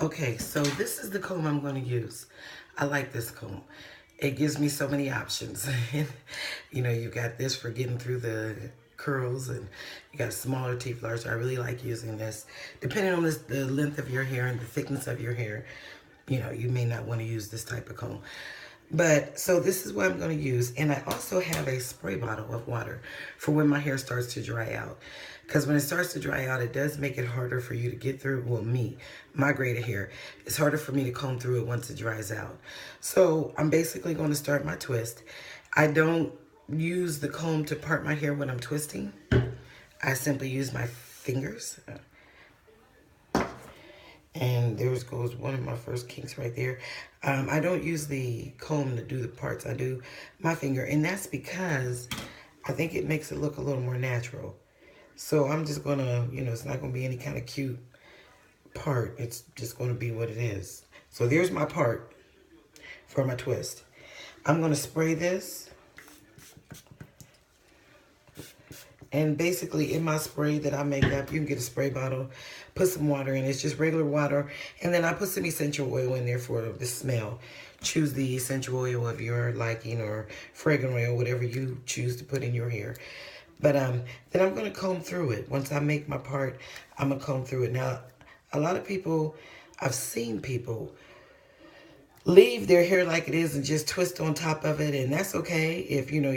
Okay, so this is the comb I'm going to use. I like this comb. It gives me so many options. You know, you got this for getting through the curls, and you got a smaller teeth larger. I really like using this. Depending on the length of your hair and the thickness of your hair, you know, you may not want to use this type of comb. But so this is what I'm going to use. And I also have a spray bottle of water for when my hair starts to dry out. Because when it starts to dry out, it does make it harder for you to get through. Well, my braided hair, it's harder for me to comb through it once it dries out. So I'm basically going to start my twist. I don't use the comb to part my hair when I'm twisting. I simply use my fingers. And there goes one of my first kinks right there. I don't use the comb to do the parts. I do my finger. And that's because I think it makes it look a little more natural. So I'm just going to, you know, it's not going to be any kind of cute part. It's just going to be what it is. So there's my part for my twist. I'm going to spray this. And basically in my spray that I make up, you can get a spray bottle, put some water in. It's just regular water. And then I put some essential oil in there for the smell. Choose the essential oil of your liking, or fragrant oil, whatever you choose to put in your hair. But then I'm going to comb through it. Once I make my part, I'm going to comb through it. Now, a lot of people, I've seen people leave their hair like it is and just twist on top of it. And that's okay if, you know,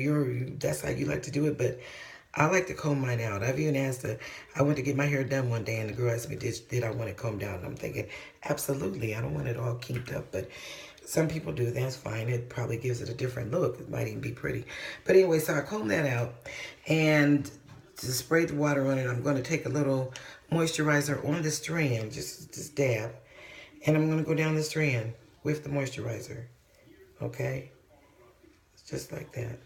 that's how you like to do it. But I like to comb mine out. I've even asked I went to get my hair done one day, and the girl asked me, did I want it combed out? And I'm thinking, absolutely. I don't want it all kinked up, but some people do. That's fine. It probably gives it a different look. It might even be pretty. But anyway, so I comb that out, and to spray the water on it, I'm going to take a little moisturizer on the strand, just dab, and I'm going to go down the strand with the moisturizer. Okay? Just like that.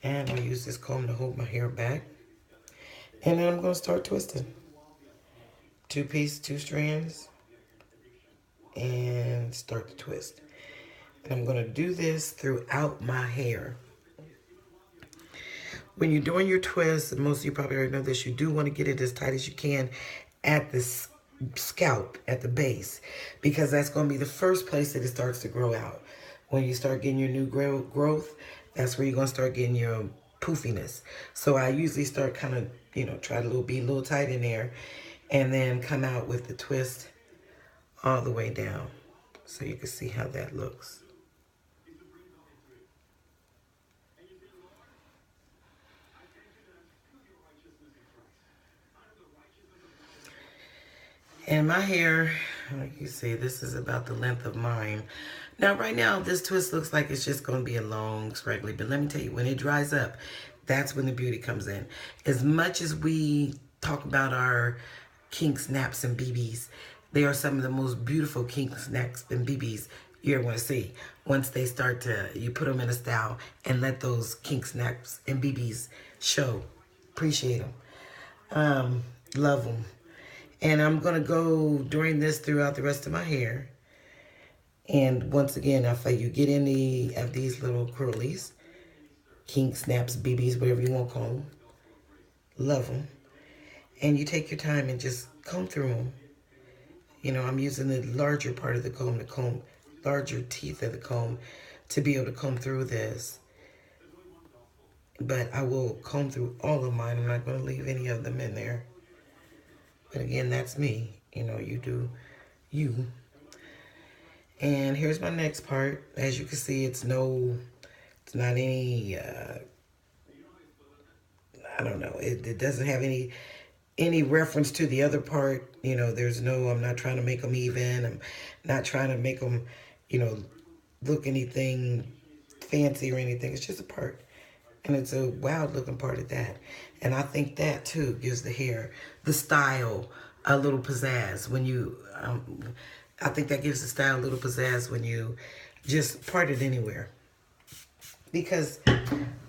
And I use this comb to hold my hair back. And then I'm going to start twisting. Two strands. And start to twist. And I'm going to do this throughout my hair. When you're doing your twist, and most of you probably already know this, you do want to get it as tight as you can at the scalp, at the base. Because that's going to be the first place that it starts to grow out. When you start getting your new growth, that's where you're going to start getting your poofiness. So I usually start kind of, you know, try to be a little tight in there, and then come out with the twist all the way down. So you can see how that looks. And my hair, like you see, this is about the length of mine. Now, right now, this twist looks like it's just going to be a long scraggly. But let me tell you, when it dries up, that's when the beauty comes in. As much as we talk about our kink snaps and BBs, they are some of the most beautiful kink snaps and BBs you ever want to see. Once they start to, you put them in a style and let those kink snaps and BBs show. Appreciate them. Love them. And I'm going to go doing this throughout the rest of my hair. And once again, if you get any of these little curlies, kink snaps, BBs, whatever you want to call them, love them. And you take your time and just comb through them. You know, I'm using the larger part of the comb, larger teeth of the comb, to be able to comb through this. But I will comb through all of mine. I'm not going to leave any of them in there. But again, that's me. You know, you do you. And here's my next part. As you can see, it's not any, I don't know. It doesn't have any reference to the other part. You know, I'm not trying to make them even. I'm not trying to make them, you know, look anything fancy or anything. It's just a part. And it's a wild looking part of that. And I think that too gives the hair, the style, a little pizzazz. When you, I think that gives the style a little pizzazz when you just part it anywhere. Because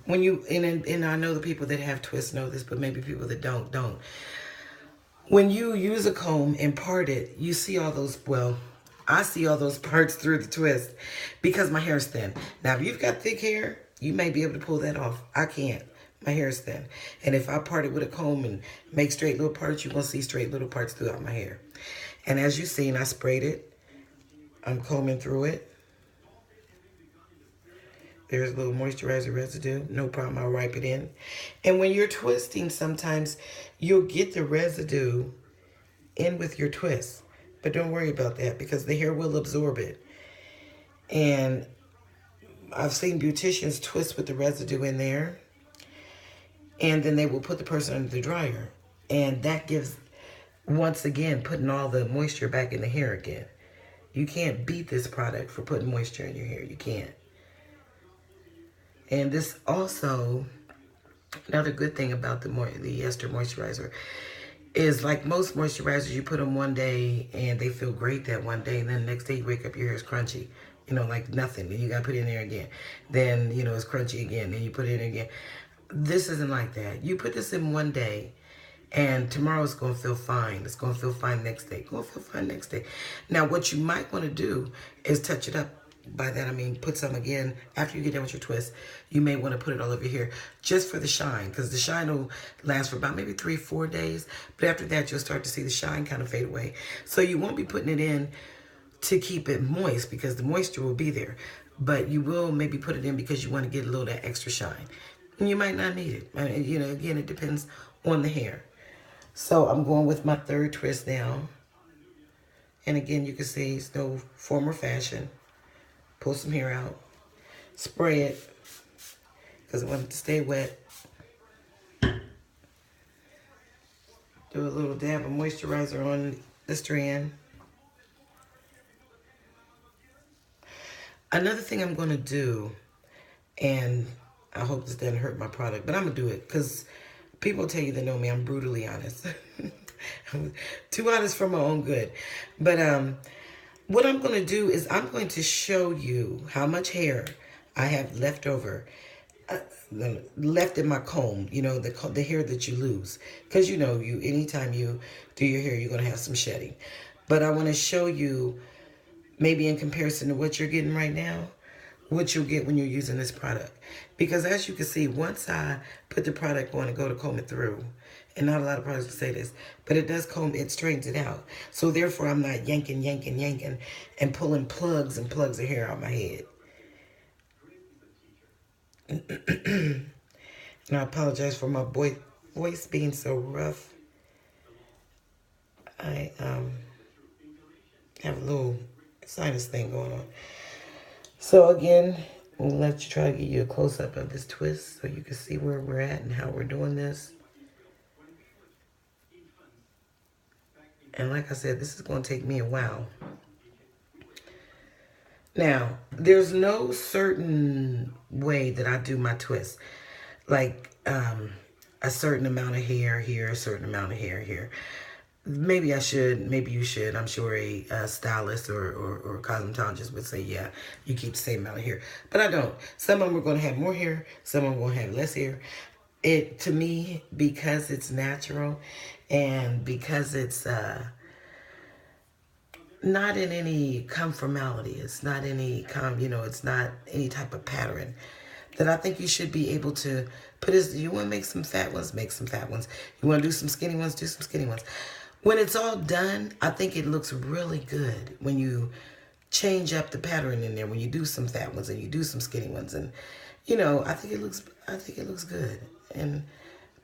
when you, and I know the people that have twists know this, but maybe people that don't. When you use a comb and part it, you see all those, well, I see all those parts through the twist because my hair's thin. Now, if you've got thick hair, you may be able to pull that off. I can't. My hair is thin. And if I part it with a comb and make straight little parts, you're going to see straight little parts throughout my hair. And as you've seen, I sprayed it. I'm combing through it. There's a little moisturizer residue. No problem, I'll wipe it in. And when you're twisting, sometimes you'll get the residue in with your twist. But don't worry about that because the hair will absorb it. And I've seen beauticians twist with the residue in there. And then they will put the person under the dryer. And that gives, once again, putting all the moisture back in the hair again. You can't beat this product for putting moisture in your hair. You can't. And this also, another good thing about the Esther Moisturizer is like most moisturizers, you put them one day and they feel great that one day. And then the next day you wake up, your hair is crunchy. You know, like nothing. Then you got to put it in there again. Then, you know, it's crunchy again. Then you put it in again. This isn't like that. You put this in one day and tomorrow it's going to feel fine. It's going to feel fine next day. Going to feel fine next day. Now, what you might want to do is touch it up. By that, I mean, put some again. After you get done with your twist, you may want to put it all over here just for the shine, because the shine will last for about maybe 3-4 days. But after that, you'll start to see the shine kind of fade away. So you won't be putting it in to keep it moist because the moisture will be there. But you will maybe put it in because you want to get a little of that extra shine. And you might not need it. I mean, you know, again, it depends on the hair. So I'm going with my third twist now. And again, you can see it's no form or fashion. Pull some hair out, spray it, because I want it to stay wet. Do a little dab of moisturizer on the strand. Another thing I'm going to do, and I hope this doesn't hurt my product, but I'm going to do it, because people tell you they know me, I'm brutally honest. I'm too honest for my own good. But, what I'm going to do is I'm going to show you how much hair I have left over, left in my comb, you know, the hair that you lose. Because, you know, anytime you do your hair, you're going to have some shedding. But I want to show you, maybe in comparison to what you're getting right now, what you'll get when you're using this product. Because as you can see, once I put the product on and go to comb it through, and not a lot of products will say this, but it does comb, it straightens it out. So therefore, I'm not yanking, and pulling plugs and plugs of hair out my head. And I apologize for my voice being so rough. I have a little sinus thing going on. So again, let's try to give you a close-up of this twist so you can see where we're at and how we're doing this. And like I said, this is going to take me a while. Now, there's no certain way that I do my twists. Like a certain amount of hair here, a certain amount of hair here. Maybe I should, maybe you should. I'm sure a stylist or cosmetologist would say, yeah, you keep the same amount of hair. But I don't. Some of them are going to have more hair. Some of them are going to have less hair. To me, because it's natural and because it's not in any conformality, it's not any, it's not any type of pattern, that I think you should be able to put as, you want to make some fat ones, make some fat ones. You want to do some skinny ones, do some skinny ones. When it's all done, I think it looks really good when you change up the pattern in there, when you do some fat ones and you do some skinny ones. And, I think it looks good. And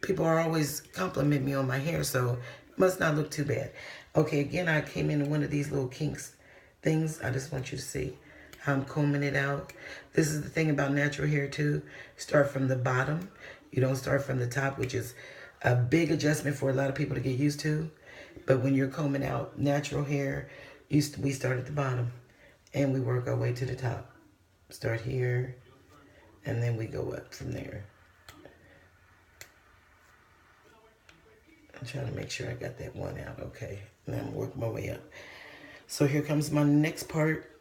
people are always complimenting me on my hair, so it must not look too bad. Okay, again, I came in one of these little kinks things. I just want you to see how I'm combing it out. This is the thing about natural hair too. Start from the bottom. You don't start from the top, which is a big adjustment for a lot of people to get used to. But when you're combing out natural hair, we start at the bottom and we work our way to the top. Start here and then we go up from there. I'm trying to make sure I got that one out. Okay, now I'm working my way up. So here comes my next part.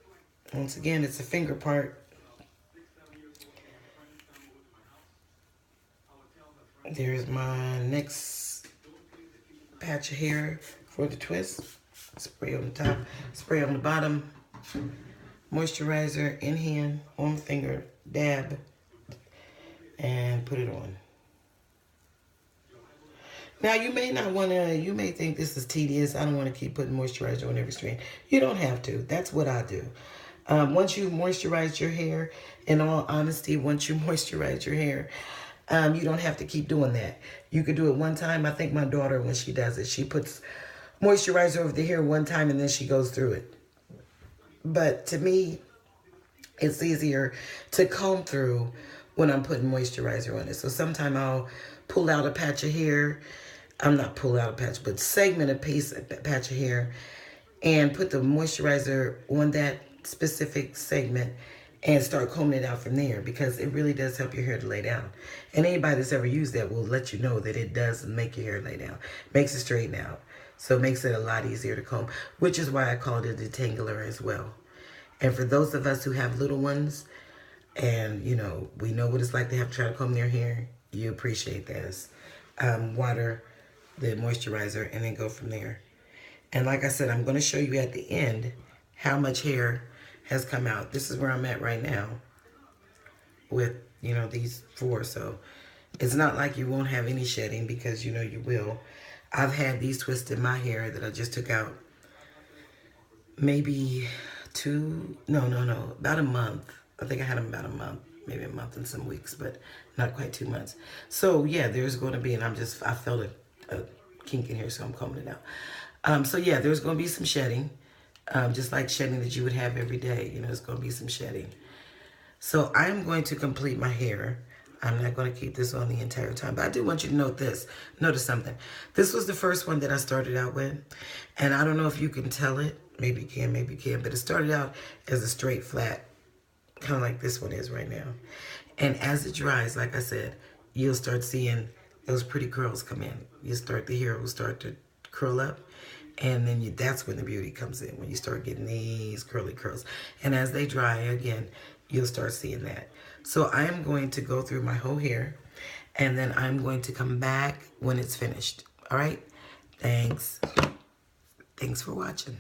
Once again, it's a finger part. There's my next patch of hair for the twist. Spray on the top, spray on the bottom. Moisturizer in hand, on finger, dab, and put it on. Now, you may not want to, you may think this is tedious. I don't want to keep putting moisturizer on every strand. You don't have to. That's what I do. Once you moisturize your hair, in all honesty, once you moisturize your hair, you don't have to keep doing that. You could do it one time. I think my daughter, when she does it, she puts moisturizer over the hair one time and then she goes through it. But to me, it's easier to comb through when I'm putting moisturizer on it. So sometime I'll pull out a patch of hair. I'm not pull out a patch, but segment a patch of hair and put the moisturizer on that specific segment and start combing it out from there, because it really does help your hair to lay down. And anybody that's ever used that will let you know that it does make your hair lay down. Makes it straighten out. So it makes it a lot easier to comb, which is why I call it a detangler as well. And for those of us who have little ones, and, you know, we know what it's like to have to try to comb their hair, you appreciate this. Water the moisturizer and then go from there. And like I said, I'm going to show you at the end how much hair has come out. This is where I'm at right now with, you know, these 4. So it's not like you won't have any shedding, because, you know, you will. I've had these twists in my hair that I just took out maybe about a month. I think I had them about a month, maybe a month and some weeks, but not quite 2 months. So yeah, there's going to be, and I felt a kink in here, so I'm combing it out. So yeah, there's going to be some shedding, just like shedding that you would have every day. You know, there's going to be some shedding. So I'm going to complete my hair. I'm not going to keep this on the entire time, but I do want you to notice something. This was the first one that I started out with, and I don't know if you can tell it. Maybe you can, but it started out as a straight flat, kind of like this one is right now. And as it dries, like I said, you'll start seeing those pretty curls come in. The hair will start to curl up, and then that's when the beauty comes in, when you start getting these curly curls. And as they dry again, you'll start seeing that. So I am going to go through my whole hair, and then I'm going to come back when it's finished. All right? Thanks for watching.